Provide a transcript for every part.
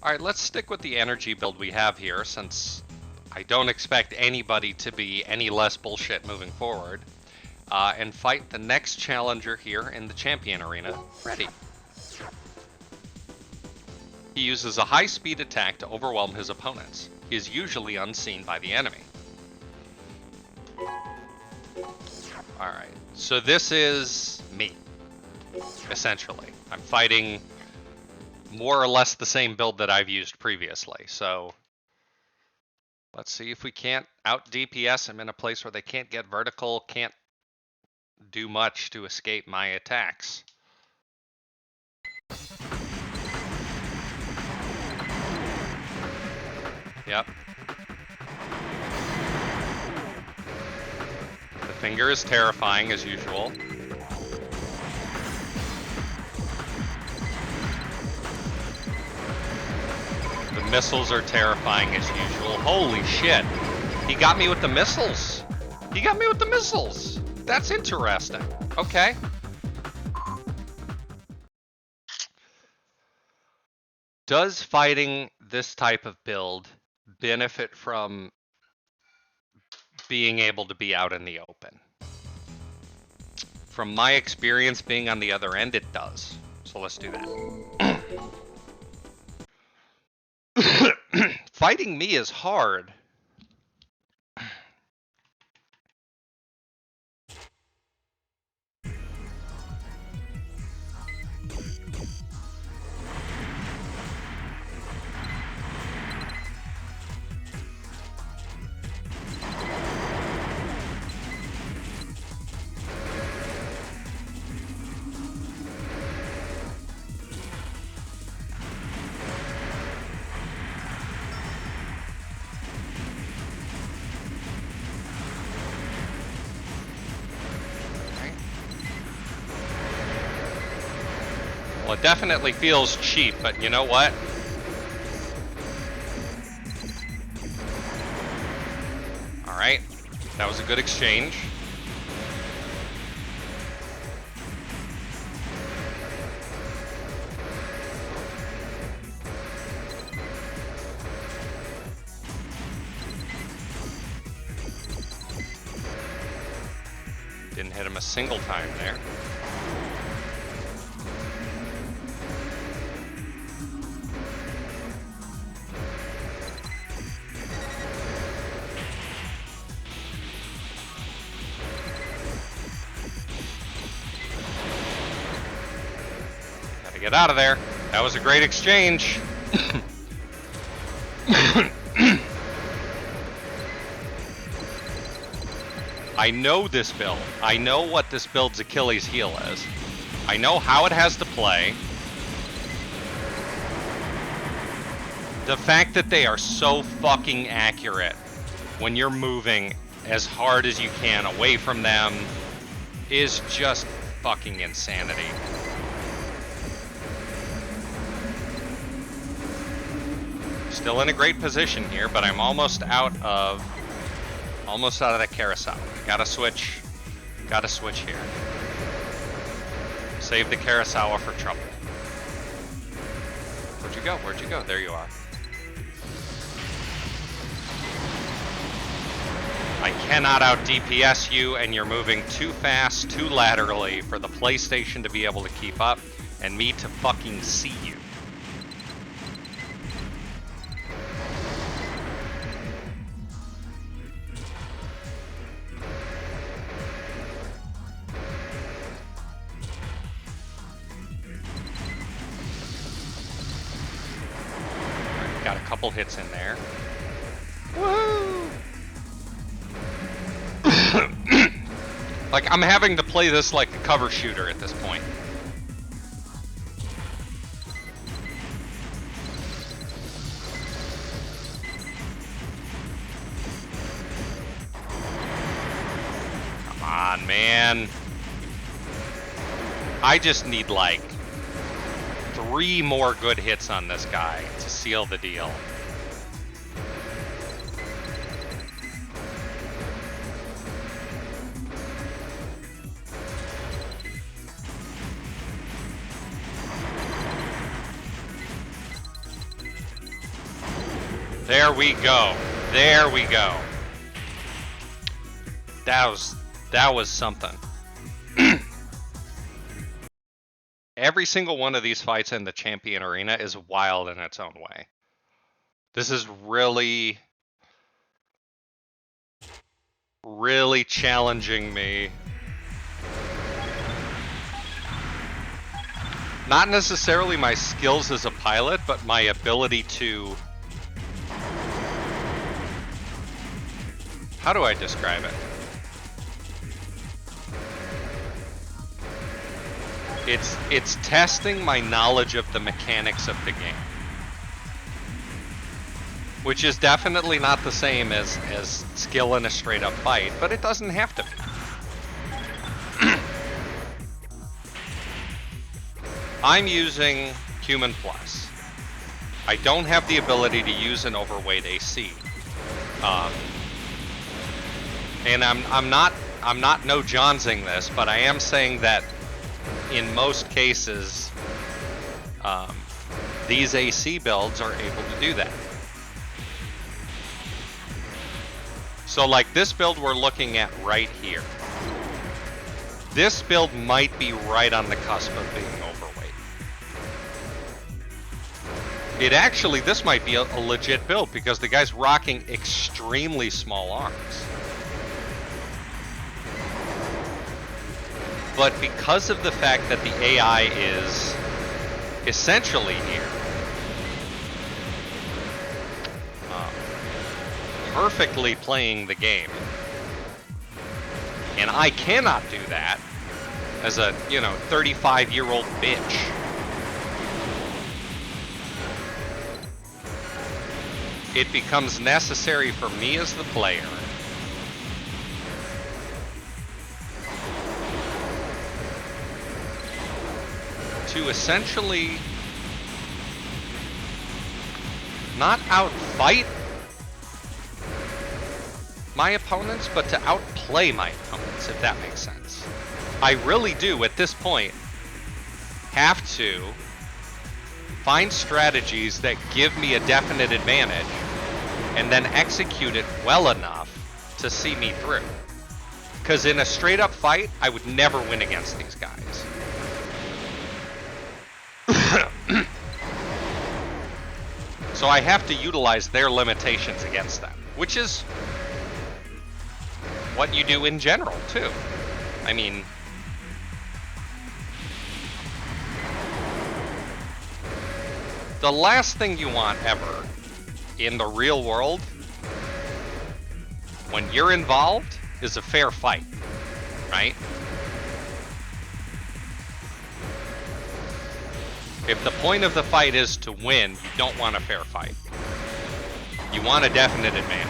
Alright, let's stick with the energy build we have here, since I don't expect anybody to be any less bullshit moving forward. And fight the next challenger here in the champion arena, Freddy. He uses a high-speed attack to overwhelm his opponents. He is usually unseen by the enemy. Alright, so this is me, essentially. I'm fighting more or less the same build that I've used previously, so let's see if we can't out DPS him in a place where they can't get vertical, can't do much to escape my attacks. Yep. The finger is terrifying as usual. The missiles are terrifying as usual. Holy shit. He got me with the missiles. He got me with the missiles. That's interesting. Okay. Does fighting this type of build benefit from being able to be out in the open? From my experience being on the other end, it does. So let's do that. Fighting me is hard. Well, it definitely feels cheap, but you know what? All right, that was a good exchange. Didn't hit him a single time there. Get out of there. That was a great exchange. I know this build. I know what this build's Achilles heel is. I know how it has to play. The fact that they are so fucking accurate when you're moving as hard as you can away from them is just fucking insanity. Still in a great position here, but I'm almost out of that carousel. Gotta switch here. Save the carousel for trouble. Where'd you go? Where'd you go? There you are. I cannot out DPS you, and you're moving too fast, too laterally for the PlayStation to be able to keep up, and me to fucking see you. Got a couple hits in there. Woo! Like, I'm having to play this like a cover shooter at this point. Come on, man. I just need like 3 more good hits on this guy to seal the deal. There we go. There we go. That was something. Every single one of these fights in the champion arena is wild in its own way. This is really, really challenging me. Not necessarily my skills as a pilot, but my ability to... How do I describe it? It's testing my knowledge of the mechanics of the game. Which is definitely not the same as skill in a straight up fight, but it doesn't have to be. I'm using Human Plus. I don't have the ability to use an overweight AC. And I'm not no Johnsing this, but I am saying that in most cases, these AC builds are able to do that. So like this build we're looking at right here. This build might be right on the cusp of being overweight. This might be a legit build because the guy's rocking extremely small arms. But because of the fact that the AI is essentially here, perfectly playing the game, and I cannot do that as a, 35-year-old bitch. It becomes necessary for me as the player to essentially not outfight my opponents, but to outplay my opponents, if that makes sense. I really do, at this point, have to find strategies that give me a definite advantage and then execute it well enough to see me through. Because in a straight up fight, I would never win against these guys. So I have to utilize their limitations against them, which is what you do in general, too. I mean, the last thing you want ever in the real world, when you're involved, is a fair fight, right? If the point of the fight is to win, you don't want a fair fight. You want a definite advantage.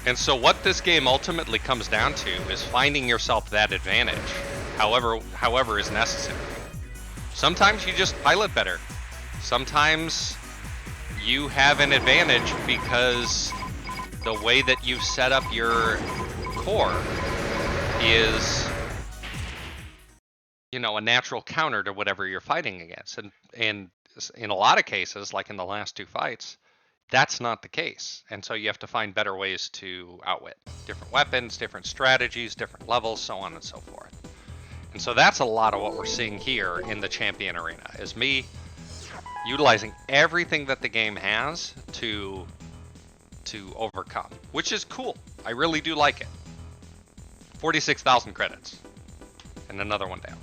And so what this game ultimately comes down to is finding yourself that advantage, however is necessary. Sometimes you just pilot better. Sometimes you have an advantage because the way that you set up your core is, a natural counter to whatever you're fighting against. And in a lot of cases, like in the last two fights, that's not the case. And so you have to find better ways to outwit. Different weapons, different strategies, different levels, so on and so forth. And so that's a lot of what we're seeing here in the champion arena, is me utilizing everything that the game has to overcome, which is cool. I really do like it. 46,000 credits. And another one down.